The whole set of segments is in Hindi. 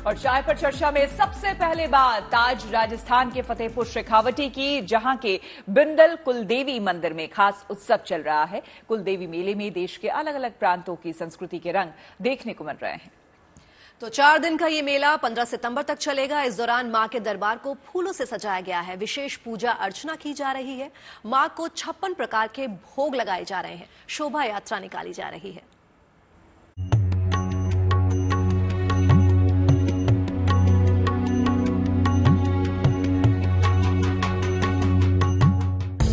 और चाय पर चर्चा में सबसे पहले बात आज राजस्थान के फतेहपुर शेखावटी की, जहां के बिंदल कुलदेवी मंदिर में खास उत्सव चल रहा है। कुलदेवी मेले में देश के अलग अलग प्रांतों की संस्कृति के रंग देखने को मिल रहे हैं। तो 4 दिन का ये मेला 15 सितंबर तक चलेगा। इस दौरान मां के दरबार को फूलों से सजाया गया है। विशेष पूजा अर्चना की जा रही है। मां को 56 प्रकार के भोग लगाए जा रहे हैं। शोभा यात्रा निकाली जा रही है।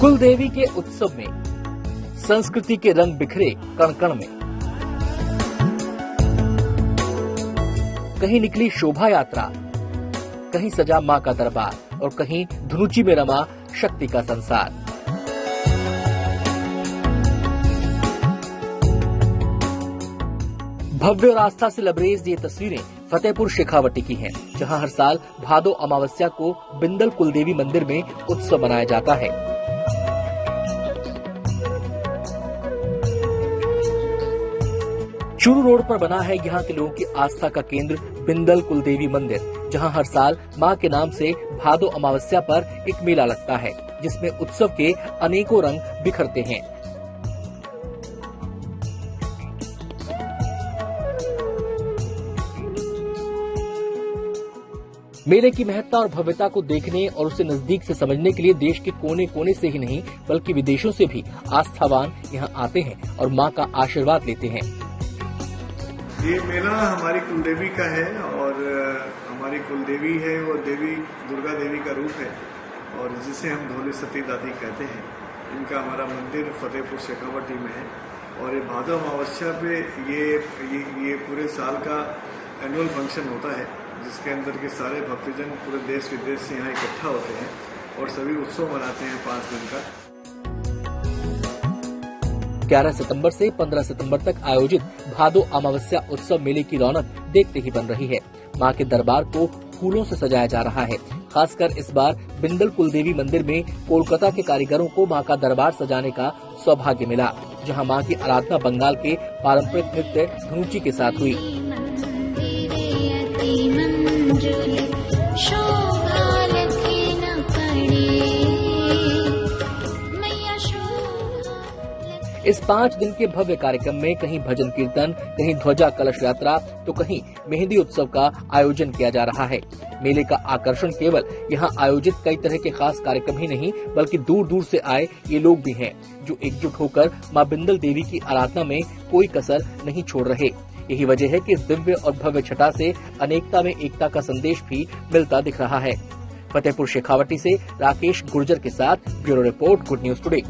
कुलदेवी के उत्सव में संस्कृति के रंग बिखरे कण कण में। कहीं निकली शोभा यात्रा, कहीं सजा मां का दरबार और कहीं धुनुची में रमा शक्ति का संसार। भव्य और आस्था से लबरेज ये तस्वीरें फतेहपुर शेखावटी की हैं, जहां हर साल भादो अमावस्या को बिंदल कुलदेवी मंदिर में उत्सव मनाया जाता है। चूरू रोड पर बना है यहाँ के लोगों की आस्था का केंद्र बिंदल कुलदेवी मंदिर, जहाँ हर साल मां के नाम से भादो अमावस्या पर एक मेला लगता है, जिसमें उत्सव के अनेकों रंग बिखरते हैं। मेले की महत्ता और भव्यता को देखने और उसे नजदीक से समझने के लिए देश के कोने कोने से ही नहीं बल्कि विदेशों से भी आस्थावान यहाँ आते हैं और मां का आशीर्वाद लेते हैं। ये मेला हमारी कुलदेवी का है और हमारी कुलदेवी है वो देवी दुर्गा देवी का रूप है और जिसे हम धोले सती दादी कहते हैं। इनका हमारा मंदिर फतेहपुर शेखावटी में है और ये भादो अमावस्या पे ये पूरे साल का एनुअल फंक्शन होता है, जिसके अंदर के सारे भक्तजन पूरे देश विदेश से यहाँ इकट्ठा होते हैं और सभी उत्सव मनाते हैं 5 दिन का। 11 सितंबर से 15 सितंबर तक आयोजित भादो अमावस्या उत्सव मेले की रौनक देखते ही बन रही है। मां के दरबार को फूलों से सजाया जा रहा है। खासकर इस बार बिंदल कुलदेवी मंदिर में कोलकाता के कारीगरों को मां का दरबार सजाने का सौभाग्य मिला, जहां मां की आराधना बंगाल के पारंपरिक नृत्य धुनुची के साथ हुई। इस 5 दिन के भव्य कार्यक्रम में कहीं भजन कीर्तन, कहीं ध्वजा कलश यात्रा तो कहीं मेहंदी उत्सव का आयोजन किया जा रहा है। मेले का आकर्षण केवल यहाँ आयोजित कई तरह के खास कार्यक्रम ही नहीं बल्कि दूर दूर से आए ये लोग भी हैं, जो एकजुट होकर मां बिंदल देवी की आराधना में कोई कसर नहीं छोड़ रहे। यही वजह है कि इस दिव्य और भव्य छटा से अनेकता में एकता का संदेश भी मिलता दिख रहा है। फतेहपुर शेखावटी से राकेश गुर्जर के साथ bureau report, good news today.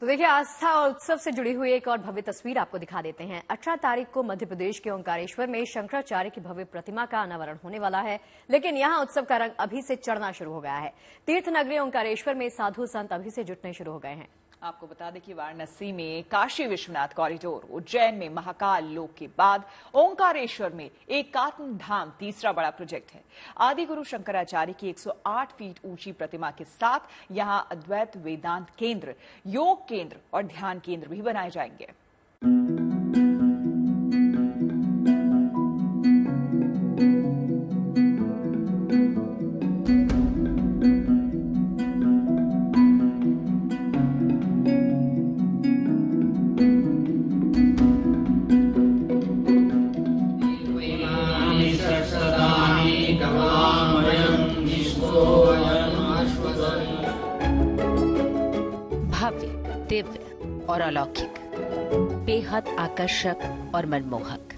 तो देखिए, आस्था और उत्सव से जुड़ी हुई एक और भव्य तस्वीर आपको दिखा देते हैं। 18 तारीख को मध्य प्रदेश के ओंकारेश्वर में शंकराचार्य की भव्य प्रतिमा का अनावरण होने वाला है, लेकिन यहाँ उत्सव का रंग अभी से चढ़ना शुरू हो गया है। तीर्थ नगरी ओंकारेश्वर में साधु संत अभी से जुटने शुरू हो गए हैं। आपको बता दें कि वाराणसी में काशी विश्वनाथ कॉरिडोर, उज्जैन में महाकाल लोक के बाद ओंकारेश्वर में एकात्म धाम तीसरा बड़ा प्रोजेक्ट है। आदि गुरु शंकराचार्य की 108 फीट ऊंची प्रतिमा के साथ यहां अद्वैत वेदांत केंद्र, योग केंद्र और ध्यान केंद्र भी बनाए जाएंगे। भव्य, दिव्य और अलौकिक, बेहद आकर्षक और मनमोहक।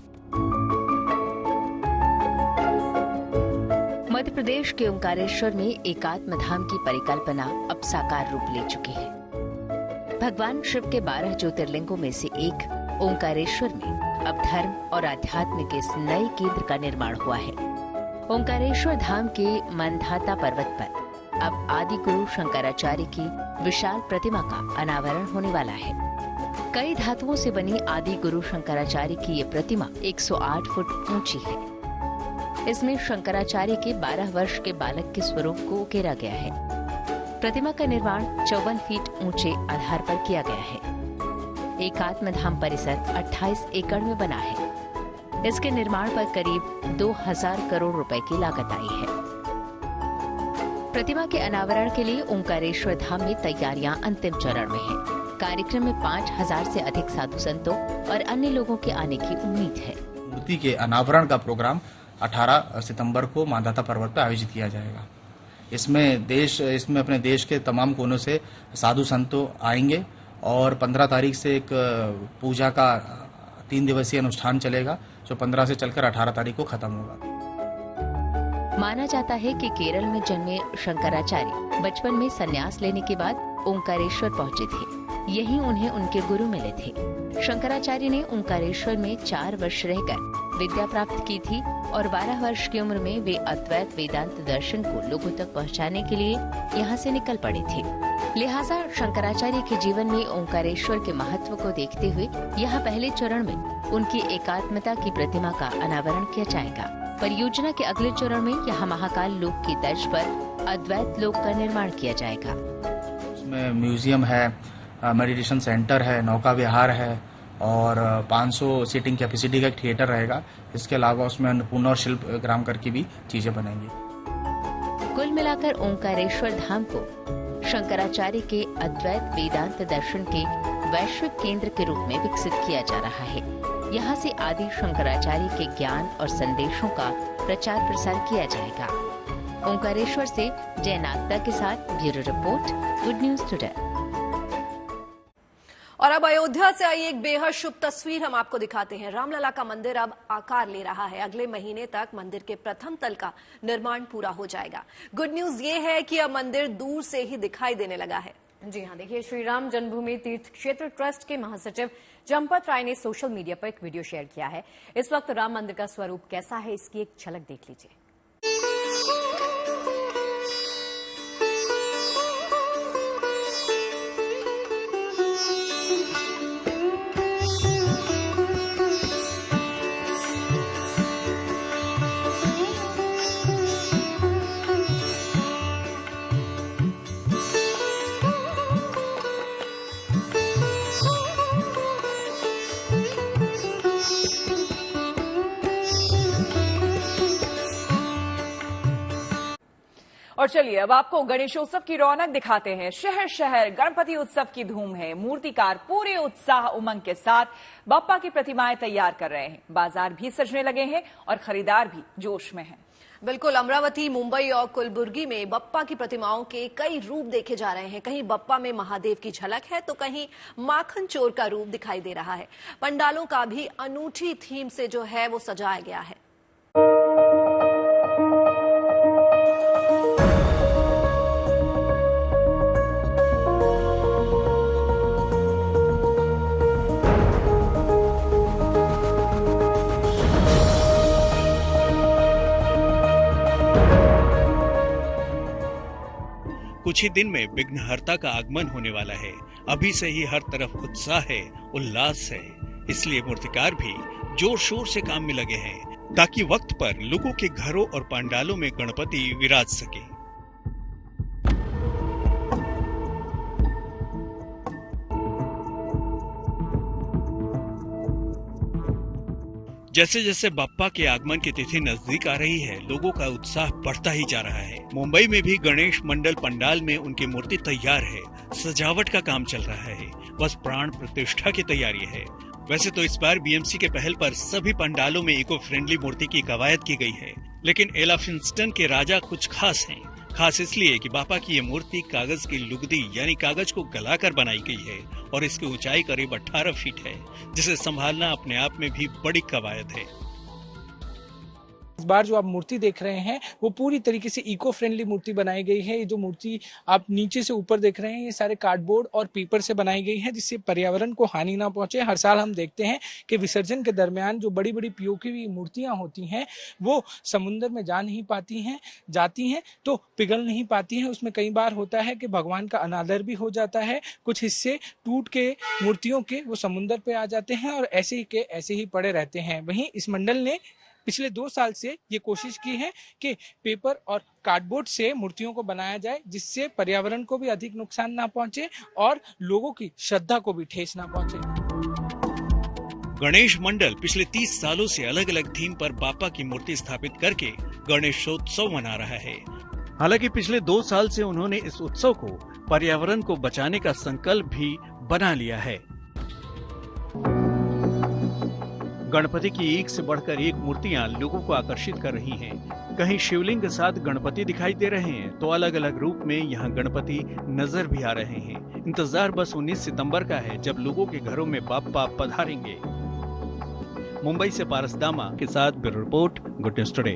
मध्य प्रदेश के ओंकारेश्वर में एकात्म धाम की परिकल्पना अब साकार रूप ले चुकी है। भगवान शिव के 12 ज्योतिर्लिंगों में से एक ओंकारेश्वर में अब धर्म और आध्यात्म के इस नए केंद्र का निर्माण हुआ है। ओंकारेश्वर धाम के मनधाता पर्वत पर अब आदि गुरु शंकराचार्य की विशाल प्रतिमा का अनावरण होने वाला है। कई धातुओं से बनी आदि गुरु शंकराचार्य की ये प्रतिमा 108 फुट ऊंची है। इसमें शंकराचार्य के 12 वर्ष के बालक के स्वरूप को उकेरा गया है। प्रतिमा का निर्माण 54 फीट ऊंचे आधार पर किया गया है। एकात्म धाम परिसर 28 एकड़ में बना है। इसके निर्माण पर करीब 2000 करोड़ रुपए की लागत आई है। प्रतिमा के अनावरण के लिए ओंकारेश्वर धाम में तैयारियां अंतिम चरण में हैं। कार्यक्रम में 5000 से अधिक साधु संतों और अन्य लोगों के आने की उम्मीद है। मूर्ति के अनावरण का प्रोग्राम 18 सितंबर को मांधाता पर्वत पर आयोजित किया जाएगा। इसमें अपने देश के तमाम कोनों से साधु संतों आएंगे और 15 तारीख से एक पूजा का 3 दिवसीय अनुष्ठान चलेगा, जो 15 से चलकर 18 तारीख को खत्म होगा। माना जाता है कि केरल में जन्मे शंकराचार्य बचपन में संन्यास लेने के बाद ओंकारेश्वर पहुंचे थे। यहीं उन्हें उनके गुरु मिले थे। शंकराचार्य ने ओंकारेश्वर में 4 वर्ष रहकर विद्या प्राप्त की थी और 12 वर्ष की उम्र में वे अद्वैत वेदांत दर्शन को लोगों तक पहुंचाने के लिए यहाँ से निकल पड़े थे। लिहाजा शंकराचार्य के जीवन में ओंकारेश्वर के महत्व को देखते हुए यहाँ पहले चरण में उनकी एकात्मता की प्रतिमा का अनावरण किया जाएगा। परियोजना के अगले चरण में यहाँ महाकाल लोक की तर्ज पर अद्वैत लोक का निर्माण किया जाएगा। उसमें म्यूजियम है, मेडिटेशन सेंटर है, नौका विहार है और 500 सीटिंग कैपेसिटी का एक थिएटर रहेगा। इसके अलावा उसमें अन्नपूर्णा और शिल्प ग्राम करके भी चीजें बनेंगी। कुल मिलाकर ओंकारेश्वर धाम को शंकराचार्य के अद्वैत वेदांत दर्शन के वैश्विक केंद्र के रूप में विकसित किया जा रहा है। यहाँ से आदि शंकराचार्य के ज्ञान और संदेशों का प्रचार प्रसार किया जाएगा। ओंकारेश्वर से जय नागदा के साथ bureau report, good news today. और अब अयोध्या से आई एक बेहद शुभ तस्वीर हम आपको दिखाते हैं। रामलला का मंदिर अब आकार ले रहा है। अगले महीने तक मंदिर के प्रथम तल का निर्माण पूरा हो जाएगा। गुड न्यूज ये है कि अब मंदिर दूर से ही दिखाई देने लगा है। जी हाँ, देखिए, श्री राम जन्मभूमि तीर्थ क्षेत्र ट्रस्ट के महासचिव जंपत राय ने सोशल मीडिया पर एक वीडियो शेयर किया है। इस वक्त राम मंदिर का स्वरूप कैसा है, इसकी एक झलक देख लीजिए। और चलिए अब आपको गणेशोत्सव की रौनक दिखाते हैं। शहर शहर गणपति उत्सव की धूम है। मूर्तिकार पूरे उत्साह उमंग के साथ बप्पा की प्रतिमाएं तैयार कर रहे हैं। बाजार भी सजने लगे हैं और खरीदार भी जोश में हैं। बिल्कुल, अमरावती, मुंबई और कुलबुर्गी में बप्पा की प्रतिमाओं के कई रूप देखे जा रहे हैं। कहीं बप्पा में महादेव की झलक है तो कहीं माखन चोर का रूप दिखाई दे रहा है। पंडालों का भी अनूठी थीम से जो है वो सजाया गया है। कुछ ही दिन में विघ्नहर्ता का आगमन होने वाला है। अभी से ही हर तरफ उत्साह है, उल्लास है। इसलिए मूर्तिकार भी जोर शोर से काम में लगे हैं ताकि वक्त पर लोगों के घरों और पंडालों में गणपति विराज सके। जैसे जैसे बप्पा के आगमन की तिथि नजदीक आ रही है, लोगों का उत्साह बढ़ता ही जा रहा है। मुंबई में भी गणेश मंडल पंडाल में उनकी मूर्ति तैयार है। सजावट का काम चल रहा है, बस प्राण प्रतिष्ठा की तैयारी है। वैसे तो इस बार बीएमसी के पहल पर सभी पंडालों में इको फ्रेंडली मूर्ति की कवायद की गई है, लेकिन एला फिंस्टन के राजा कुछ खास हैं। खास इसलिए कि बापा की ये मूर्ति कागज की लुगदी यानी कागज को गलाकर बनाई गई है और इसकी ऊंचाई करीब 18 फीट है, जिसे संभालना अपने आप में भी बड़ी कवायद है। इस बार जो आप मूर्ति देख रहे हैं वो पूरी तरीके से इको फ्रेंडली मूर्ति बनाई गई है। ये जो मूर्ति आप नीचे से ऊपर देख रहे हैं ये सारे कार्डबोर्ड और पेपर से बनाई गई है, जिससे पर्यावरण को हानि ना पहुंचे। हर साल हम देखते हैं कि विसर्जन के दरमियान जो बड़ी बड़ी पीओके मूर्तियां होती हैं वो समुद्र में जा नहीं पाती हैं, जाती हैं तो पिघल नहीं पाती हैं। उसमें कई बार होता है कि भगवान का अनादर भी हो जाता है। कुछ हिस्से टूट के मूर्तियों के वो समुद्र पे आ जाते हैं और ऐसे ही के ऐसे ही पड़े रहते हैं। वहीं इस मंडल ने पिछले 2 साल से ये कोशिश की है कि पेपर और कार्डबोर्ड से मूर्तियों को बनाया जाए, जिससे पर्यावरण को भी अधिक नुकसान ना पहुंचे और लोगों की श्रद्धा को भी ठेस ना पहुंचे। गणेश मंडल पिछले 30 सालों से अलग अलग थीम पर बापा की मूर्ति स्थापित करके गणेशोत्सव मना रहा है। हालांकि पिछले 2 साल से उन्होंने इस उत्सव को पर्यावरण को बचाने का संकल्प भी बना लिया है। गणपति की एक से बढ़कर एक मूर्तियां लोगों को आकर्षित कर रही हैं। कहीं शिवलिंग के साथ गणपति दिखाई दे रहे हैं तो अलग अलग रूप में यहां गणपति नजर भी आ रहे हैं। इंतजार बस 19 सितंबर का है, जब लोगों के घरों में बाप्पा पधारेंगे। मुंबई से पारस दामा के साथ bureau report, good news today.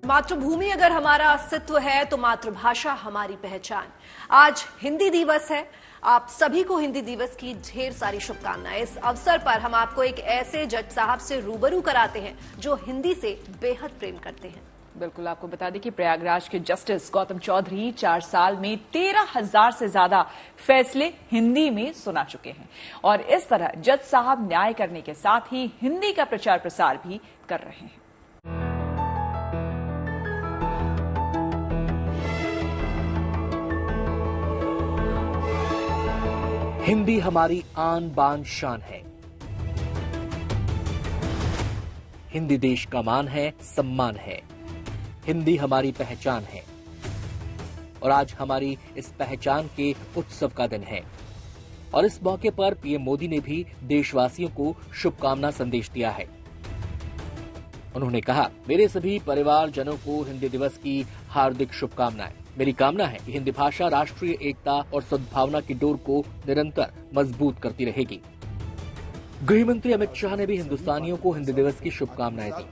मातृभूमि अगर हमारा अस्तित्व है तो मातृभाषा हमारी पहचान। आज हिंदी दिवस है। आप सभी को हिंदी दिवस की ढेर सारी शुभकामनाएं। इस अवसर पर हम आपको एक ऐसे जज साहब से रूबरू कराते हैं जो हिंदी से बेहद प्रेम करते हैं। बिल्कुल, आपको बता दें कि प्रयागराज के जस्टिस गौतम चौधरी 4 साल में 13,000 से ज्यादा फैसले हिंदी में सुना चुके हैं और इस तरह जज साहब न्याय करने के साथ ही हिंदी का प्रचार प्रसार भी कर रहे हैं। हिंदी हमारी आन बान शान है। हिंदी देश का मान है, सम्मान है। हिंदी हमारी पहचान है और आज हमारी इस पहचान के उत्सव का दिन है। और इस मौके पर पीएम मोदी ने भी देशवासियों को शुभकामना संदेश दिया है। उन्होंने कहा, मेरे सभी परिवारजनों को हिंदी दिवस की हार्दिक शुभकामनाएं। मेरी कामना है कि हिंदी भाषा राष्ट्रीय एकता और सद्भावना की डोर को निरंतर मजबूत करती रहेगी। गृह मंत्री अमित शाह ने भी हिंदुस्तानियों को हिंदी दिवस की शुभकामनाएं दी।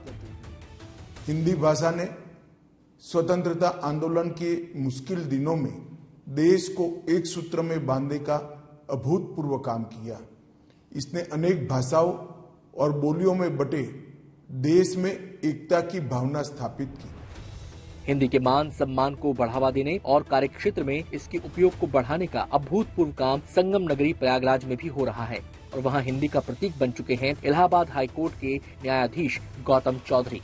हिंदी भाषा ने स्वतंत्रता आंदोलन के मुश्किल दिनों में देश को एक सूत्र में बांधने का अभूतपूर्व काम किया। इसने अनेक भाषाओं और बोलियों में बटे देश में एकता की भावना स्थापित की। हिंदी के मान सम्मान को बढ़ावा देने और कार्यक्षेत्र में इसके उपयोग को बढ़ाने का अभूतपूर्व काम संगम नगरी प्रयागराज में भी हो रहा है और वहां हिंदी का प्रतीक बन चुके हैं इलाहाबाद हाईकोर्ट के न्यायाधीश गौतम चौधरी।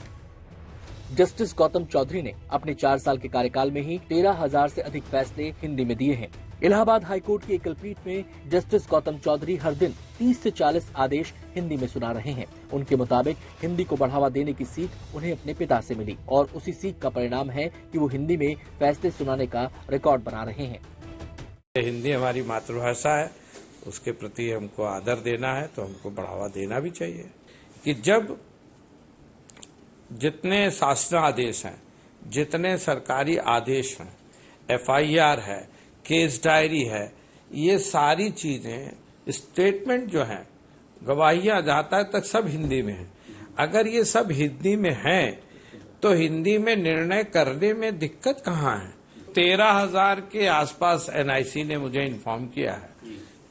जस्टिस गौतम चौधरी ने अपने 4 साल के कार्यकाल में ही 13,000 से अधिक फैसले हिंदी में दिए हैं। इलाहाबाद हाईकोर्ट की एकल पीठ में जस्टिस गौतम चौधरी हर दिन 30 से 40 आदेश हिंदी में सुना रहे हैं। उनके मुताबिक हिंदी को बढ़ावा देने की सीख उन्हें अपने पिता से मिली और उसी सीख का परिणाम है कि वो हिंदी में फैसले सुनाने का रिकॉर्ड बना रहे हैं। हिंदी हमारी मातृभाषा है, उसके प्रति हमको आदर देना है तो हमको बढ़ावा देना भी चाहिए। कि जब जितने शासनादेश हैं, जितने सरकारी आदेश हैं, FIR है, केस डायरी है, ये सारी चीजें स्टेटमेंट जो है, गवाहियां जहाँ तक सब हिंदी में है। अगर ये सब हिंदी में है तो हिंदी में निर्णय करने में दिक्कत कहाँ है। 13,000 के आसपास NIC ने मुझे इन्फॉर्म किया है।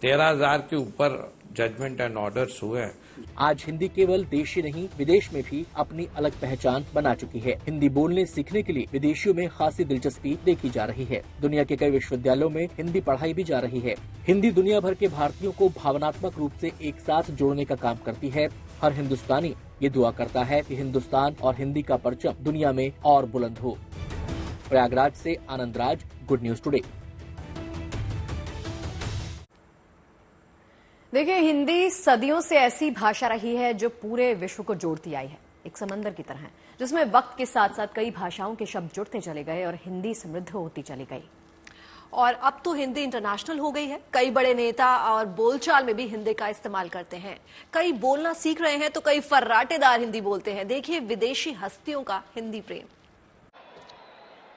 13,000 के ऊपर जजमेंट एंड ऑर्डर्स हुए हैं। आज हिंदी केवल देश ही नहीं विदेश में भी अपनी अलग पहचान बना चुकी है। हिंदी बोलने सीखने के लिए विदेशियों में खासी दिलचस्पी देखी जा रही है। दुनिया के कई विश्वविद्यालयों में हिंदी पढ़ाई भी जा रही है। हिंदी दुनिया भर के भारतीयों को भावनात्मक रूप से एक साथ जोड़ने का काम करती है। हर हिंदुस्तानी ये दुआ करता है कि हिंदुस्तान और हिंदी का परचम दुनिया में और बुलंद हो। प्रयागराज से Anand Raj, good news today. देखिए, हिंदी सदियों से ऐसी भाषा रही है जो पूरे विश्व को जोड़ती आई है, एक समंदर की तरह, जिसमें वक्त के साथ साथ कई भाषाओं के शब्द जुड़ते चले गए और हिंदी समृद्ध होती चली गई। और अब तो हिंदी इंटरनेशनल हो गई है। कई बड़े नेता और बोलचाल में भी हिंदी का इस्तेमाल करते हैं। कई बोलना सीख रहे हैं तो कई फर्राटेदार हिंदी बोलते हैं। देखिए विदेशी हस्तियों का हिंदी प्रेम।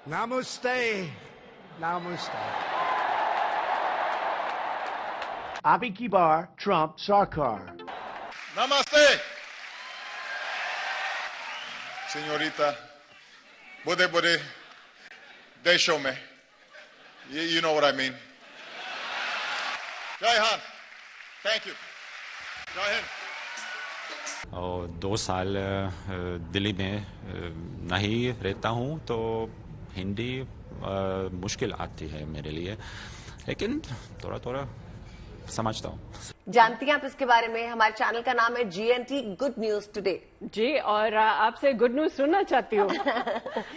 नमस्ते, नमस्ते। अभी की बार ट्रंप सरकार। नमस्ते señorita, बड़े बड़े देशों में, you know what I mean. जय हिंद, थैंक यू, जय हिंद। और 2 साल दिल्ली में नहीं रहता हूँ तो हिंदी मुश्किल आती है मेरे लिए, लेकिन थोड़ा थोड़ा समझता हूँ। जानती हैं आप इसके बारे में? हमारे चैनल का नाम है GNT गुड न्यूज टुडे। जी, और आपसे गुड न्यूज सुनना चाहती हूँ।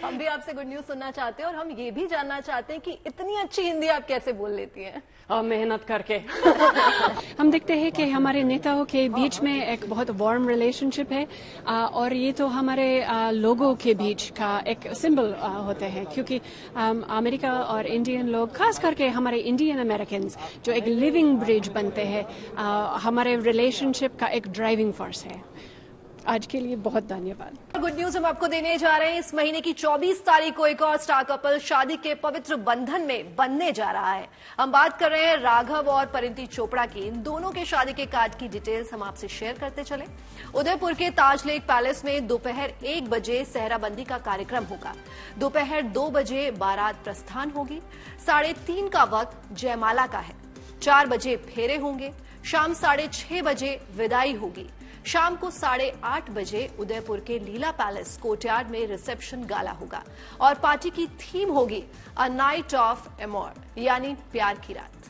हम भी आपसे गुड न्यूज सुनना चाहते हैं और हम ये भी जानना चाहते हैं कि इतनी अच्छी हिंदी आप कैसे बोल लेती हैं? मेहनत करके। हम देखते हैं कि हमारे नेताओं के बीच में एक बहुत वार्म रिलेशनशिप है और ये तो हमारे लोगों के बीच का एक सिंबल होते हैं, क्योंकि अमेरिका और इंडियन लोग, खास करके हमारे इंडियन अमेरिकन जो एक लिविंग ब्रिज बनते हैं, हमारे रिलेशनशिप का एक ड्राइविंग फोर्स है। आज के लिए बहुत धन्यवाद। गुड न्यूज हम आपको देने जा रहे हैं। इस महीने की 24 तारीख को एक और स्टार कपल शादी के पवित्र बंधन में बनने जा रहा है। हम बात कर रहे हैं राघव और परिणीति चोपड़ा की। इन दोनों के शादी के कार्ड की डिटेल्स हम आपसे शेयर करते चले। उदयपुर के ताज लेक पैलेस में दोपहर 1 बजे सेहराबंदी का कार्यक्रम होगा। दोपहर 2 बजे बारात प्रस्थान होगी। 3:30 का वक्त जयमाला का है। 4 बजे फेरे होंगे। शाम 6:30 बजे विदाई होगी। शाम को 8:30 बजे उदयपुर के लीला पैलेस कोर्टयार्ड में रिसेप्शन गाला होगा और पार्टी की थीम होगी अ नाइट ऑफ एमोर, यानी प्यार की रात।